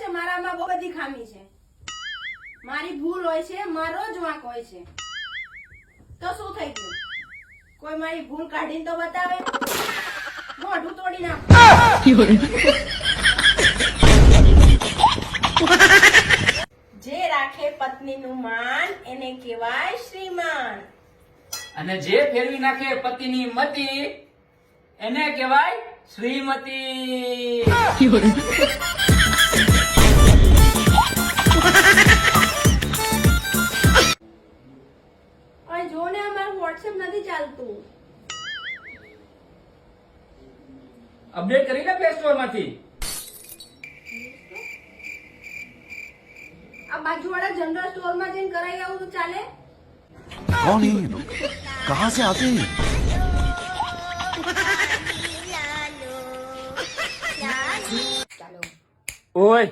છે મારામાં બહુ બધી ખામી છે, મારી ભૂલ હોય છે, મારો જ વાંક હોય છે, તો શું થઈ ગયું? કોઈ મારી ભૂલ કાઢીને તો બતાવે, મોઢું તોડી નાખ. જે રાખે પત્નીનું માન એને કહેવાય શ્રીમાન, અને જે ફેરવી નાખે પતિની મતી એને કહેવાય શ્રીમતી. અને જો ને અમારું વોટ્સએપ નથી ચાલતું. અપડેટ કરી લે પ્લે સ્ટોર માંથી. આ બાજુવાળા જનરલ સ્ટોરમાં જઈને કરાવી આવું તો ચાલે? कौन है ये लोग? कहाँ से आते हैं? ઓય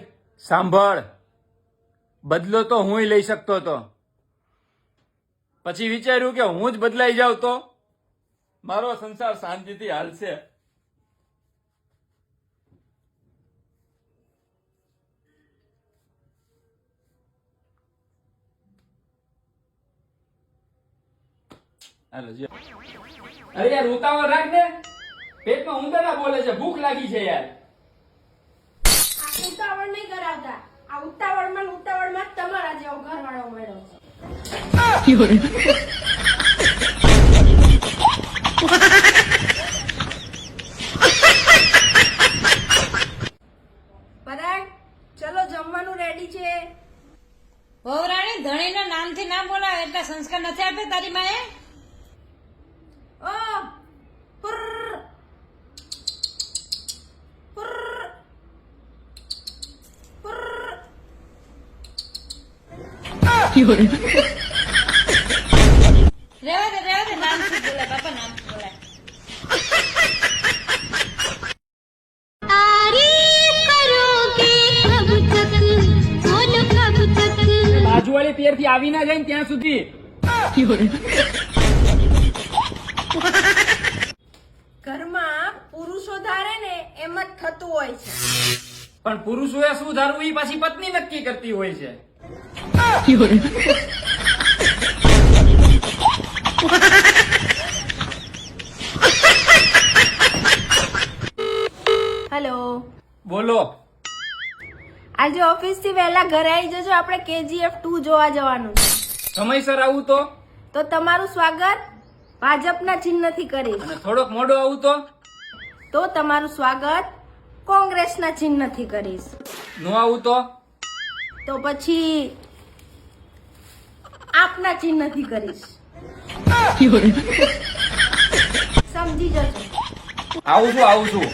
સાંભળ, બદલો તો હુંય લઈ શકતો હતો, પછી વિચાર્યું કે હું જ બદલાઈ જાઉં તો મારો સંસાર શાંતિથી હાલશે. હાલો જી. અરે યાર ઉતાવળ રાખ ને, પેટમાં ઉંદરડા બોલે છે, ભૂખ લાગી છે યાર. આ ઉતાવળ નહીં કરાવતા, આ ઉતાવળમાં ને ઉતાવળમાં જ તમારા જેવો ઘરવાળો મળ્યો છે. પરાગ, ચલો જમવાનું રેડી છે. વહુરાણી ધણીના નામથી ના બોલાવે એટલે સંસ્કાર નથી આપે તારી માએ? ઓ પુર્ર, પુર્ર, પુર્ર. રેવા દે નામથી બોલાય બાપા, નામથી બોલાય. બાજુવાળી પેર થી આવી ના જાય ને ત્યાં સુધી. ઘરમાં પુરુષો ધારે ને એમ જ થતું હોય છે. પણ પુરુષોએ શું ધારવું એ પાછી પત્ની નક્કી કરતી હોય છે. હેલો, બોલો. આજે ઓફિસ થી વહેલા ઘરે આવી જજો, આપણે KGF 2 જોવા જવાનું છે. સમયસર આવું તો તમારું સ્વાગત ભાજપના ચિહ્નથી કરીશ, અને થોડોક મોડો આવું તો તમારું સ્વાગત કોંગ્રેસના ચિહ્નથી કરીશ, ન આવું તો પછી આપના ચિહ્નથી કરીશ. સમજી જજો. આવું છું